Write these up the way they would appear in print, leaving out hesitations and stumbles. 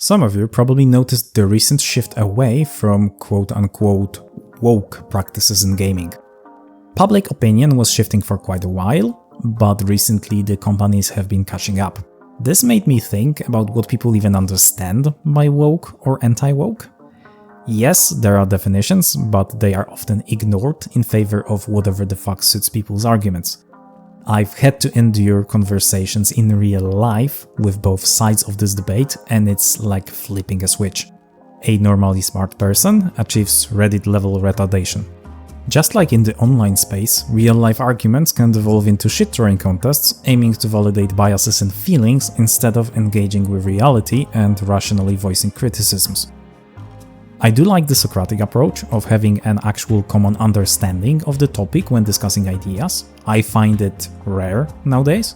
Some of you probably noticed the recent shift away from quote-unquote woke practices in gaming. Public opinion was shifting for quite a while, but recently the companies have been catching up. This made me think about what people even understand by woke or anti-woke. Yes, there are definitions, but they are often ignored in favor of whatever the fuck suits people's arguments. I've had to endure conversations in real life with both sides of this debate, and it's like flipping a switch. A normally smart person achieves Reddit-level retardation. Just like in the online space, real-life arguments can devolve into shit-throwing contests aiming to validate biases and feelings instead of engaging with reality and rationally voicing criticisms. I do like the Socratic approach of having an actual common understanding of the topic when discussing ideas. I find it rare nowadays.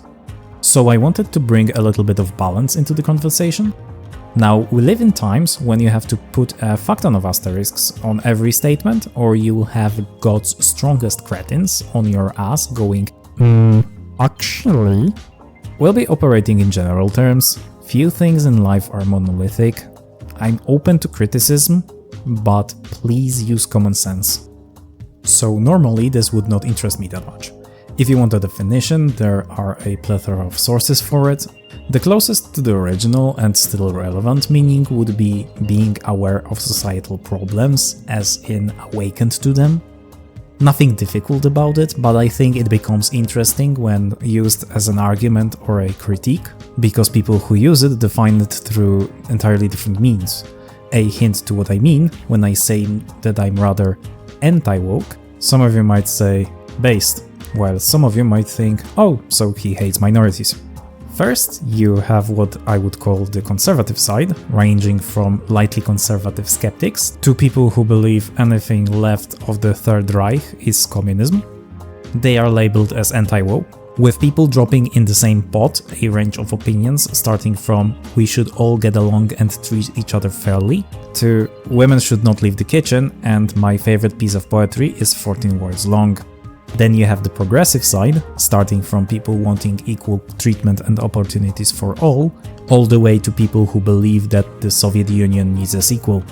So I wanted to bring a little bit of balance into the conversation. Now, we live in times when you have to put a fuck ton of asterisks on every statement, or you will have God's strongest cretins on your ass going, actually. We'll be operating in general terms. Few things in life are monolithic. I'm open to criticism, but please use common sense. So normally this would not interest me that much. If you want a definition, there are a plethora of sources for it. The closest to the original and still relevant meaning would be being aware of societal problems, as in awakened to them. Nothing difficult about it, but I think it becomes interesting when used as an argument or a critique, because people who use it define it through entirely different means. A hint to what I mean when I say that I'm rather anti-woke. Some of you might say based, while some of you might think, oh, so he hates minorities. First, you have what I would call the conservative side, ranging from lightly conservative skeptics to people who believe anything left of the Third Reich is communism. They are labeled as anti-woke, with people dropping in the same pot a range of opinions starting from we should all get along and treat each other fairly, to women should not leave the kitchen and my favorite piece of poetry is 14 words long. Then you have the progressive side, starting from people wanting equal treatment and opportunities for all the way to people who believe that the Soviet Union needs us equal.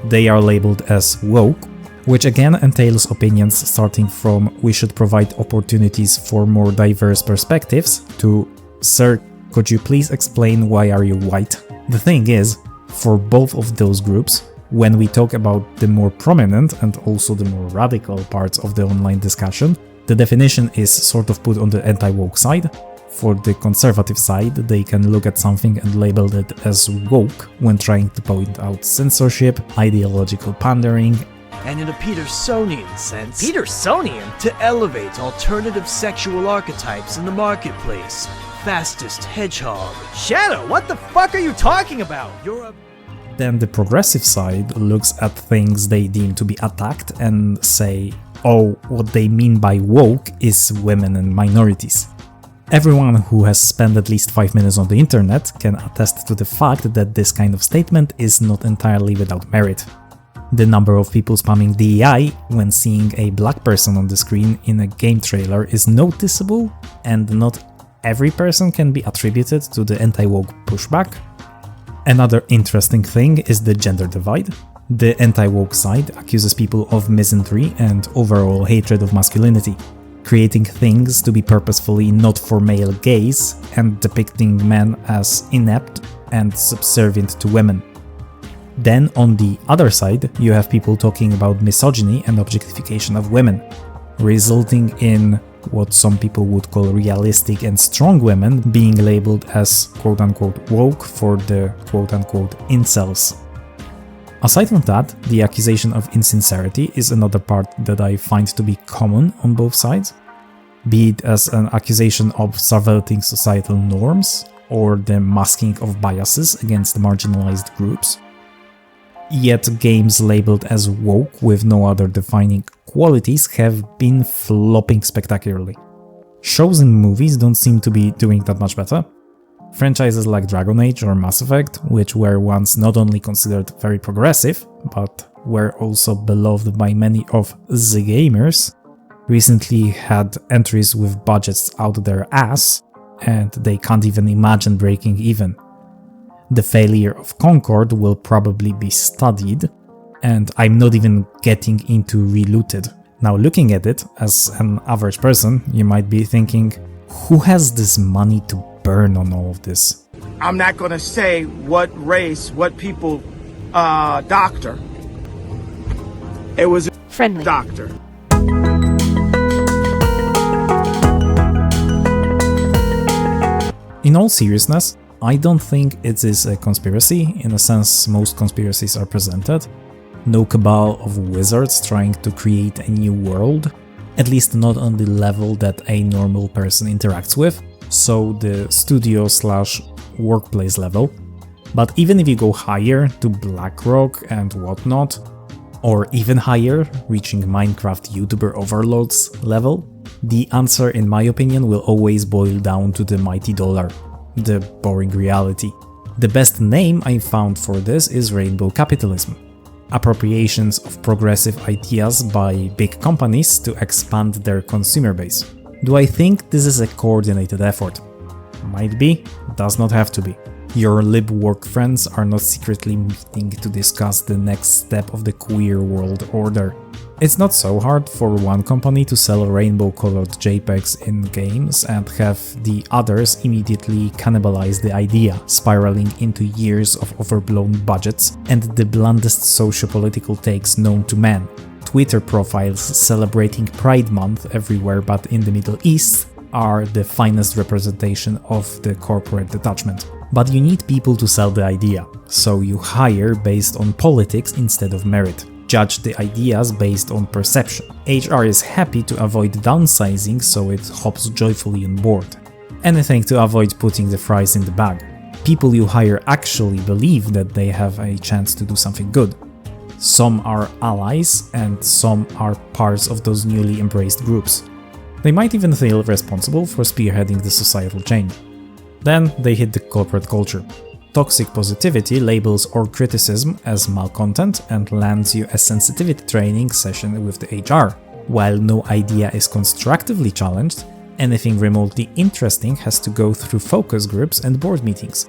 They are labeled as woke, which again entails opinions starting from we should provide opportunities for more diverse perspectives to sir, could you please explain why are you white? The thing is, for both of those groups, when we talk about the more prominent and also the more radical parts of the online discussion, the definition is sort of put on the anti-woke side. For the conservative side, they can look at something and label it as woke when trying to point out censorship, ideological pandering, and in a Petersonian sense, Petersonian? To elevate alternative sexual archetypes in the marketplace. Fastest hedgehog. Shadow, what the fuck are you talking about? Then the progressive side looks at things they deem to be attacked and say, oh, what they mean by woke is women and minorities. Everyone who has spent at least 5 minutes on the internet can attest to the fact that this kind of statement is not entirely without merit. The number of people spamming DEI when seeing a black person on the screen in a game trailer is noticeable, and not every person can be attributed to the anti-woke pushback. Another interesting thing is the gender divide. The anti-woke side accuses people of misandry and overall hatred of masculinity, creating things to be purposefully not for male gaze and depicting men as inept and subservient to women. Then on the other side, you have people talking about misogyny and objectification of women, resulting in what some people would call realistic and strong women being labeled as quote-unquote woke for the quote-unquote incels. Aside from that, the accusation of insincerity is another part that I find to be common on both sides, be it as an accusation of subverting societal norms or the masking of biases against marginalized groups. Yet games labeled as woke with no other defining qualities have been flopping spectacularly. Shows and movies don't seem to be doing that much better. Franchises like Dragon Age or Mass Effect, which were once not only considered very progressive, but were also beloved by many of the gamers, recently had entries with budgets out their ass, and they can't even imagine breaking even. The failure of Concord will probably be studied, and I'm not even getting into Relooted. Now, looking at it as an average person, you might be thinking, who has this money to burn on all of this? I'm not going to say what race, what people, doctor. It was a Friendly. doctor. In all seriousness, I don't think it is a conspiracy, in a sense most conspiracies are presented. No cabal of wizards trying to create a new world, at least not on the level that a normal person interacts with, so the studio/workplace level. But even if you go higher to BlackRock and whatnot, or even higher, reaching Minecraft YouTuber overlords level, the answer, in my opinion, will always boil down to the mighty dollar, the boring reality. The best name I found for this is rainbow capitalism. Appropriations of progressive ideas by big companies to expand their consumer base. Do I think this is a coordinated effort? Might be, does not have to be. Your lib work friends are not secretly meeting to discuss the next step of the queer world order. It's not so hard for one company to sell rainbow-colored JPEGs in games and have the others immediately cannibalize the idea, spiraling into years of overblown budgets and the blandest socio-political takes known to man. Twitter profiles celebrating Pride Month everywhere but in the Middle East are the finest representation of the corporate detachment. But you need people to sell the idea, so you hire based on politics instead of merit. Judge the ideas based on perception. HR is happy to avoid downsizing, so it hops joyfully on board. Anything to avoid putting the fries in the bag. People you hire actually believe that they have a chance to do something good. Some are allies, and some are parts of those newly embraced groups. They might even feel responsible for spearheading the societal change. Then they hit the corporate culture. Toxic positivity labels all criticism as malcontent and lands you a sensitivity training session with the HR. While no idea is constructively challenged, anything remotely interesting has to go through focus groups and board meetings,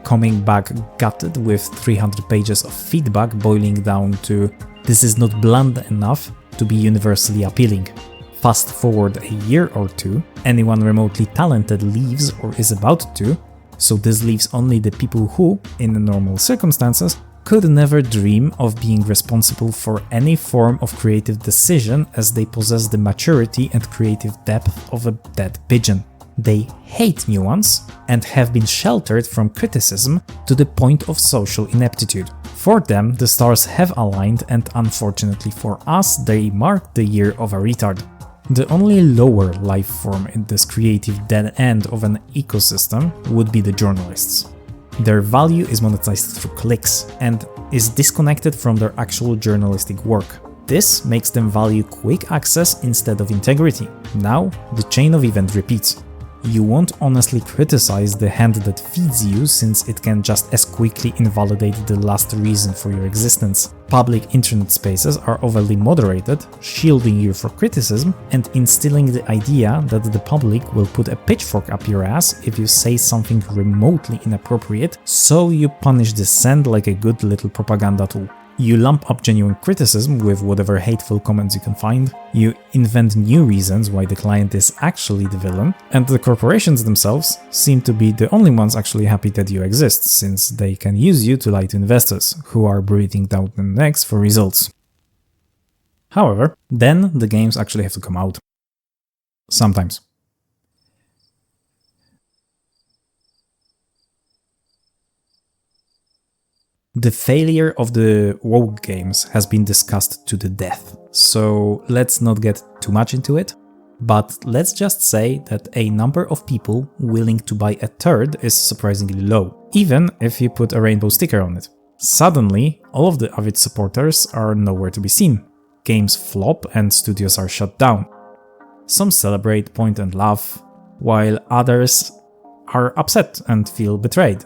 coming back gutted with 300 pages of feedback boiling down to "this is not bland enough to be universally appealing." Fast forward a year or two, anyone remotely talented leaves or is about to, so this leaves only the people who, in normal circumstances, could never dream of being responsible for any form of creative decision as they possess the maturity and creative depth of a dead pigeon. They hate nuance and have been sheltered from criticism to the point of social ineptitude. For them, the stars have aligned, and unfortunately for us, they mark the year of a retard. The only lower life form in this creative dead end of an ecosystem would be the journalists. Their value is monetized through clicks and is disconnected from their actual journalistic work. This makes them value quick access instead of integrity. Now, the chain of event repeats. You won't honestly criticize the hand that feeds you, since it can just as quickly invalidate the last reason for your existence. Public internet spaces are overly moderated, shielding you from criticism and instilling the idea that the public will put a pitchfork up your ass if you say something remotely inappropriate, so you punish dissent like a good little propaganda tool. You lump up genuine criticism with whatever hateful comments you can find, you invent new reasons why the client is actually the villain, and the corporations themselves seem to be the only ones actually happy that you exist, since they can use you to lie to investors, who are breathing down their necks for results. However, then the games actually have to come out. Sometimes. The failure of the WoW games has been discussed to the death, so let's not get too much into it, but let's just say that a number of people willing to buy a third is surprisingly low, even if you put a rainbow sticker on it. Suddenly, all of the avid supporters are nowhere to be seen. Games flop and studios are shut down. Some celebrate, point and laugh, while others are upset and feel betrayed.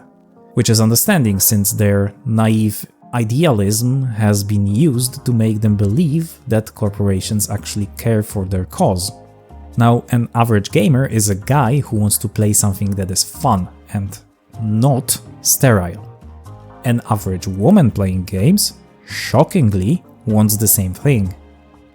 Which is understanding, since their naive idealism has been used to make them believe that corporations actually care for their cause. Now, an average gamer is a guy who wants to play something that is fun and not sterile. An average woman playing games, shockingly, wants the same thing.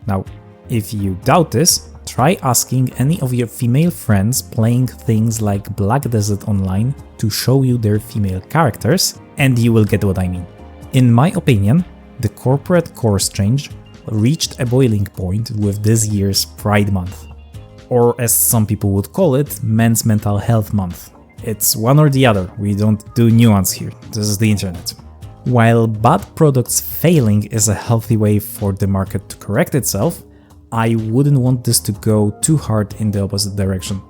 Now, if you doubt this, try asking any of your female friends playing things like Black Desert Online to show you their female characters, and you will get what I mean. In my opinion, the corporate course change reached a boiling point with this year's Pride Month. Or as some people would call it, Men's Mental Health Month. It's one or the other, we don't do nuance here, this is the internet. While bad products failing is a healthy way for the market to correct itself, I wouldn't want this to go too hard in the opposite direction.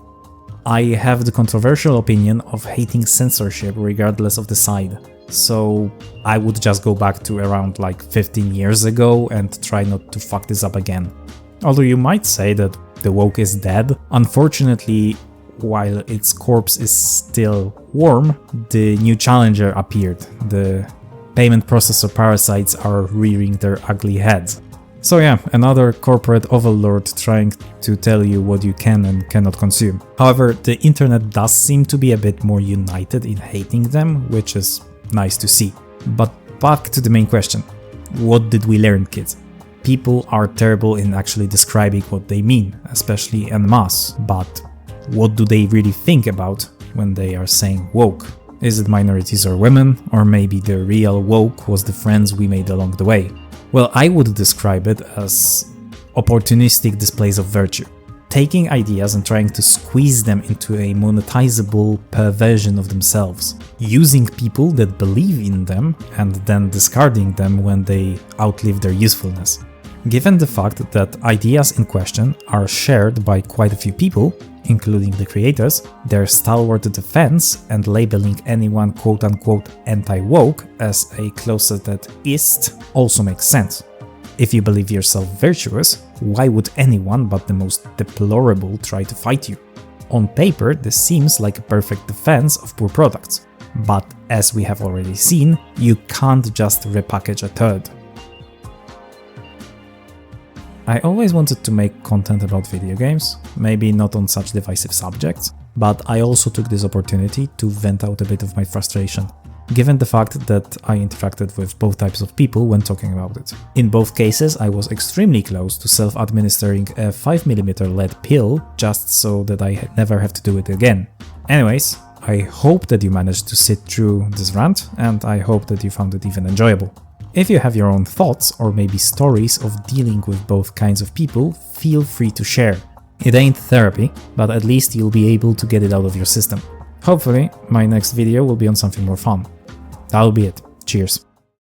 I have the controversial opinion of hating censorship regardless of the side, so I would just go back to around like 15 years ago and try not to fuck this up again. Although you might say that the woke is dead, unfortunately, while its corpse is still warm, the new challenger appeared. The payment processor parasites are rearing their ugly heads. So yeah, another corporate overlord trying to tell you what you can and cannot consume. However, the internet does seem to be a bit more united in hating them, which is nice to see. But back to the main question. What did we learn, kids? People are terrible in actually describing what they mean, especially en masse, but what do they really think about when they are saying woke? Is it minorities or women, or maybe the real woke was the friends we made along the way? Well, I would describe it as opportunistic displays of virtue, taking ideas and trying to squeeze them into a monetizable perversion of themselves, using people that believe in them and then discarding them when they outlive their usefulness. Given the fact that ideas in question are shared by quite a few people, including the creators, their stalwart defense and labeling anyone quote-unquote anti-woke as a closeted-ist also makes sense. If you believe yourself virtuous, why would anyone but the most deplorable try to fight you? On paper, this seems like a perfect defense of poor products, but as we have already seen, you can't just repackage a turd. I always wanted to make content about video games, maybe not on such divisive subjects, but I also took this opportunity to vent out a bit of my frustration, given the fact that I interacted with both types of people when talking about it. In both cases, I was extremely close to self-administering a 5mm lead pill just so that I never have to do it again. Anyways, I hope that you managed to sit through this rant, and I hope that you found it even enjoyable. If you have your own thoughts or maybe stories of dealing with both kinds of people, feel free to share. It ain't therapy, but at least you'll be able to get it out of your system. Hopefully, my next video will be on something more fun. That'll be it. Cheers.